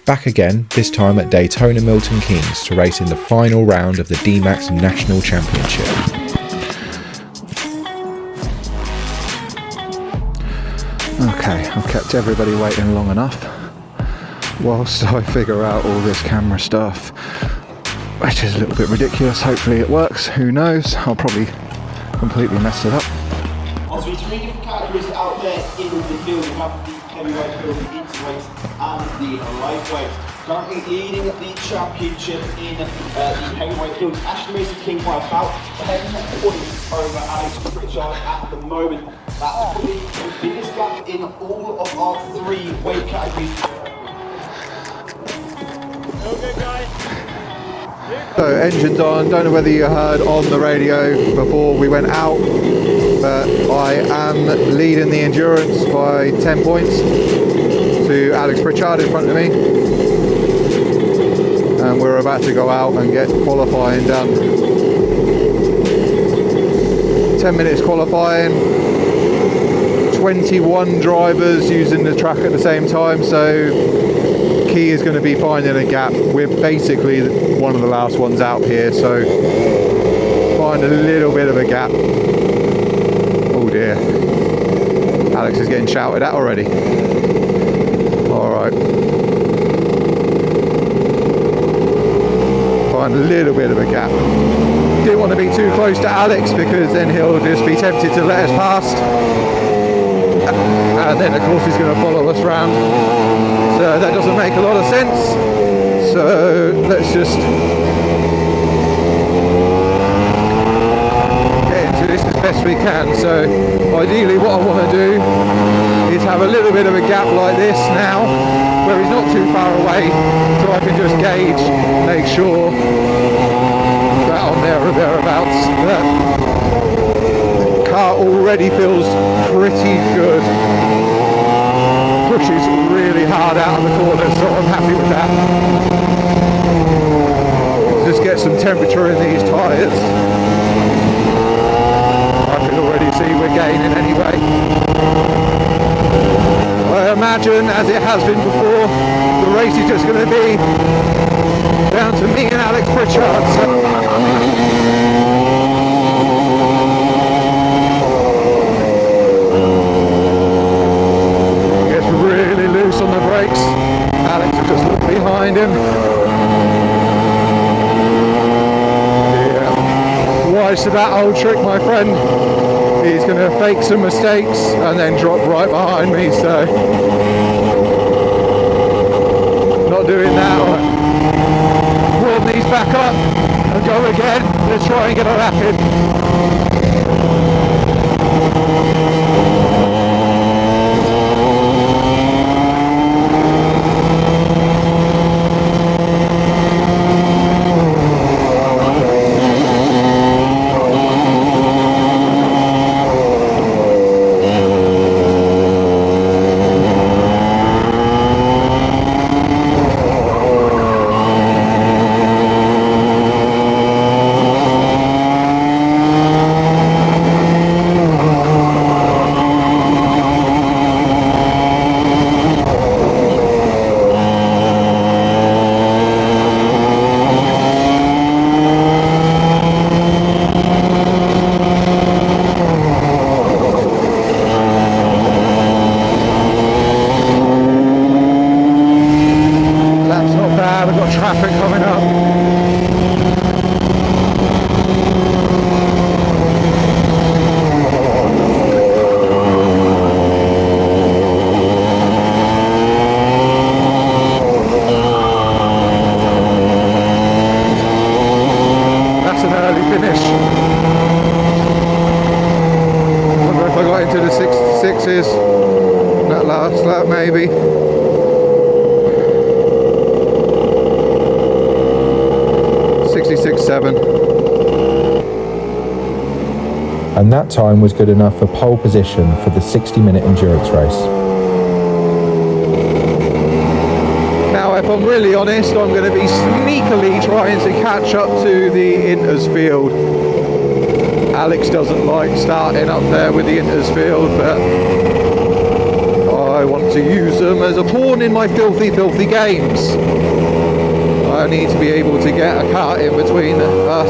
back again, this time at Daytona Milton Keynes to race in the final round of the Dmax National Championship. Okay, I've kept everybody waiting long enough whilst I figure out all this camera stuff, which is a little bit ridiculous. Hopefully it works, who knows, I'll probably completely mess it up. Obviously, three different categories out there in the field. We have the heavyweight field, the interweights and the lightweights. Currently leading the championship in the heavyweight field, Ashley King by about 10 points over Alex Pritchard at the moment. That's probably the biggest gap in all of our three weight categories. Okay, guys. So engine's on, don't know whether you heard on the radio before we went out, but I am leading the endurance by 10 points to Alex Pritchard in front of me. And we're about to go out and get qualifying done. 10 minutes qualifying, 21 drivers using the track at the same time, so key is going to be finding a gap. We're basically one of the last ones out here, so find a little bit of a gap. Oh dear, Alex is getting shouted at already. Alright, find a little bit of a gap. Didn't want to be too close to Alex because then he'll just be tempted to let us past, and then of course he's going to follow us around. So that doesn't make a lot of sense, so let's just get into this as best we can. So ideally what I want to do is have a little bit of a gap like this now, where he's not too far away, so I can just gauge, make sure that I'm there or thereabouts. The car already feels pretty good. Pushes really hard out of the corner, so I'm happy with that. Just get some temperature in these tyres. I can already see we're gaining anyway. I imagine, as it has been before, the race is just going to be down to me and Alex Pritchard. On the brakes, Alex will just look behind him. Yeah. Wise to that old trick, my friend. He's going to fake some mistakes and then drop right behind me, so not doing that. Warm these back up and go again. Let's try and get a lap in. That last lap maybe. And that time was good enough for pole position for the 60-minute endurance race. Now, if I'm really honest, I'm going to be sneakily trying to catch up to the Inters field. Alex doesn't like starting up there with the Inters field, but I want to use them as a pawn in my filthy, filthy games. I need to be able to get a cut in between us.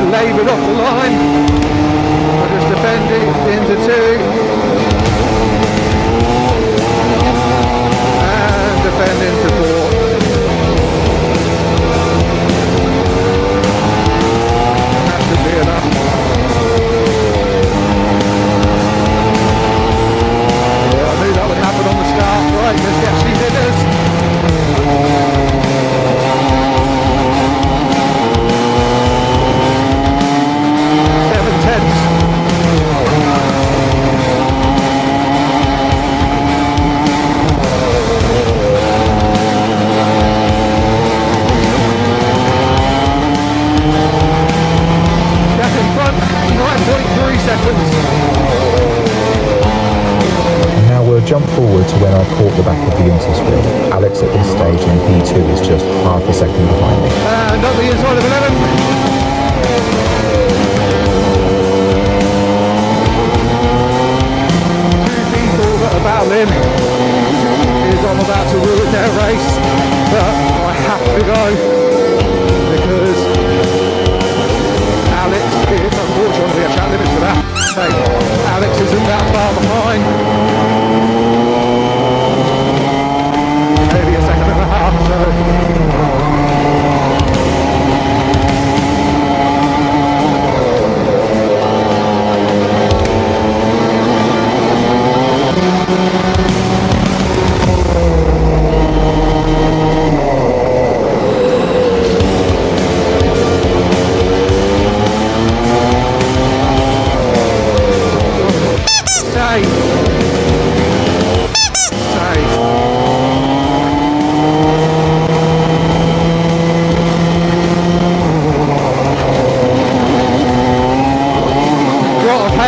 Laboured off the line. I just defended into two and defend into four. That should be enough. Yeah, I knew that would happen on the start. Right, let's get some dinners. Now we'll jump forward to when I caught the back of the interswim. Alex at this stage in P2 is just half a second behind me. And up the inside of 11. Two people that are battling is I'm about to ruin their race, but I have to go because Alex is unfortunately a track limit for that. Alex isn't that far behind. Maybe a second and a half,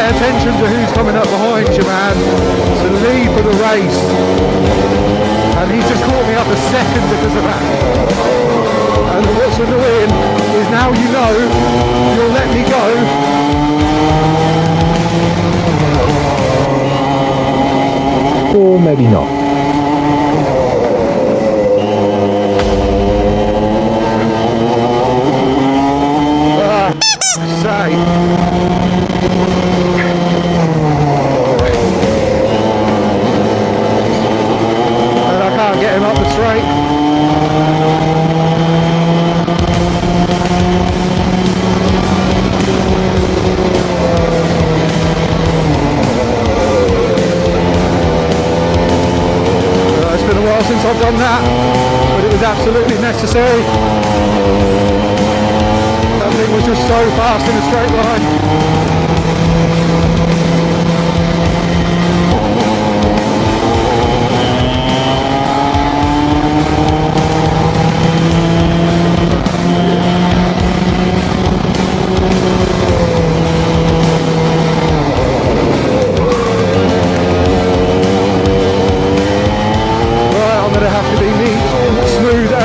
attention to who's coming up behind you, man. It's the lead for the race, and he's just caught me up a second because of that. And what's annoying is now you know you'll let me go. Or maybe not. And I can't get him up the straight. It's been a while since I've done that, but it was absolutely necessary. That thing was just so fast in a straight line.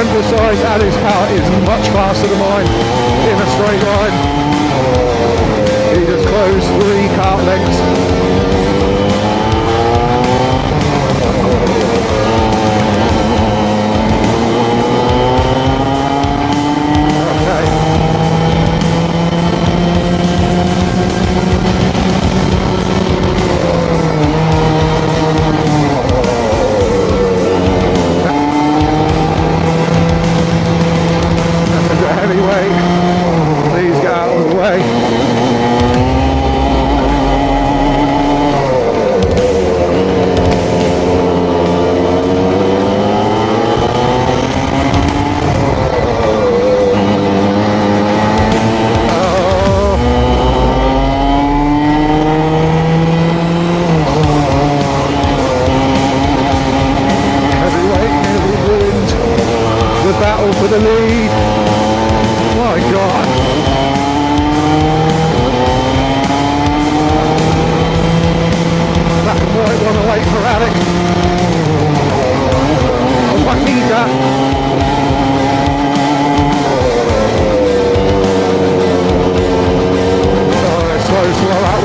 Besides, Ali's car is much faster than mine in a straight line. He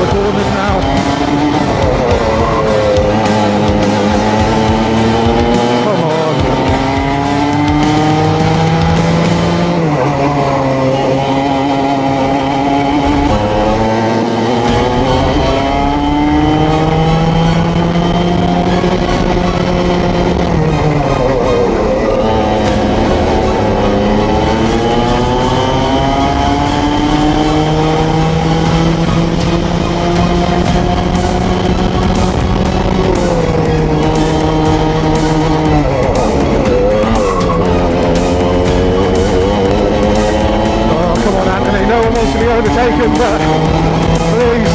couple of corners now. Come on. Overtaken, but please.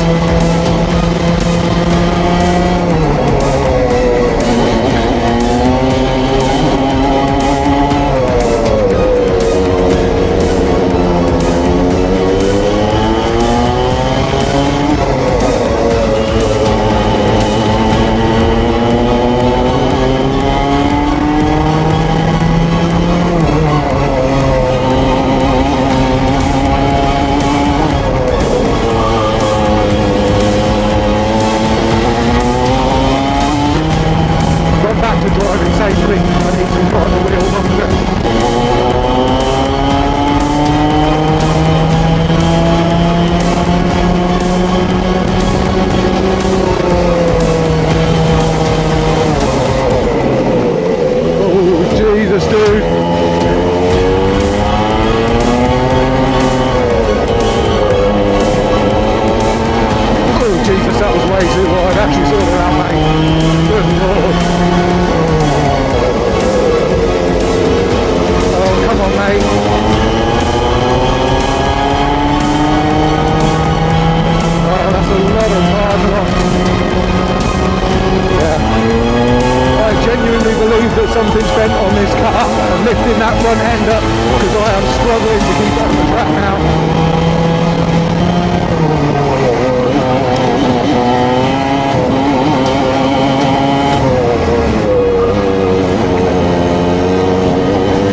Something's bent on this car and lifting that front end up because I am struggling to keep on the track now.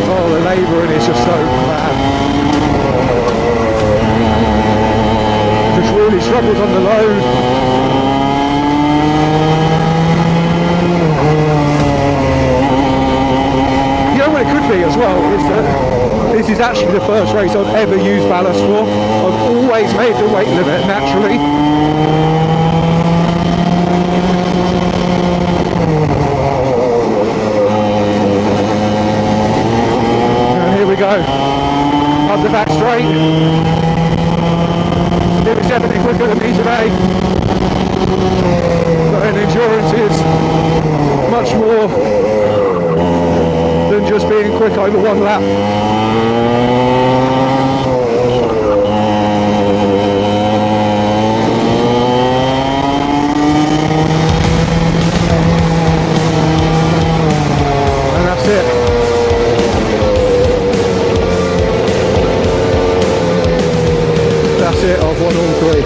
Oh, the labouring is just so bad. Just really struggles on the load. It could be as well is that this is actually the first race I've ever used ballast for. I've always made the weight limit naturally. And here we go, up the back straight. It was definitely quicker than me today, but an endurance is much more than just being quick over one lap. And that's it. That's it, I've won all three.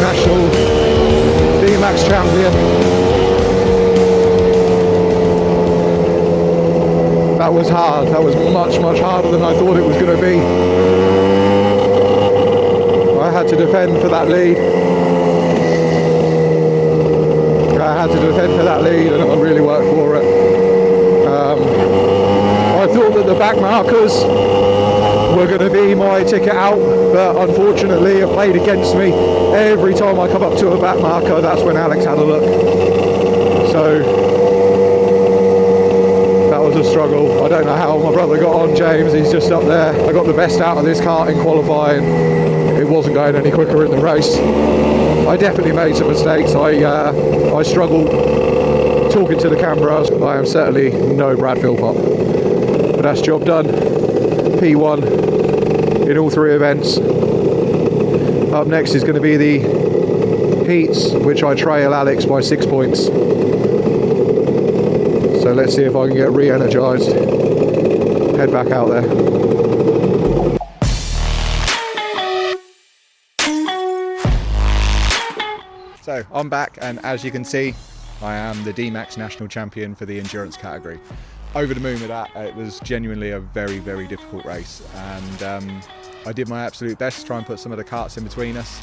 National Dmax champion. That was hard. That was much, much harder than I thought it was going to be. I had to defend for that lead. And I really worked for it. I thought that the back markers were going to be my ticket out, but unfortunately it played against me. Every time I come up to a back marker, that's when Alex had a look. So a struggle. I don't know how my brother got on, James. He's just up there. I got the best out of this car in qualifying. It wasn't going any quicker in the race. I definitely made some mistakes. I struggled talking to the camera. I am certainly no Brad Philpot, but that's job done. P1 in all three events. Up next is going to be the heats, which I trail Alex by 6 points. So let's see if I can get re-energized, head back out there. So I'm back, and as you can see, I am the Dmax national champion for the endurance category. Over the moon with that. It was genuinely a very, very difficult race, and I did my absolute best to try and put some of the karts in between us,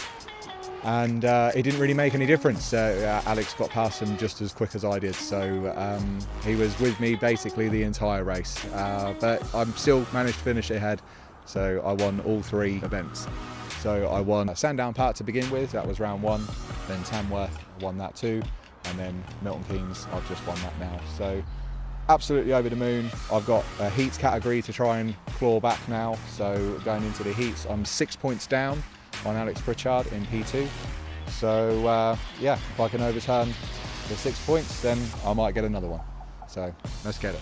and it didn't really make any difference. Alex got past him just as quick as I did, so he was with me basically the entire race, but I'm still managed to finish ahead, so I won all 3 events. So I won Sandown Park to begin with, that was round 1, then Tamworth, I won that too, and then Milton Keynes, I've just won that now. So absolutely over the moon. I've got a heats category to try and claw back now, so going into the heats I'm 6 points down on Alex Pritchard in P2. So yeah, if I can overturn the 6 points, then I might get another one. So let's get it.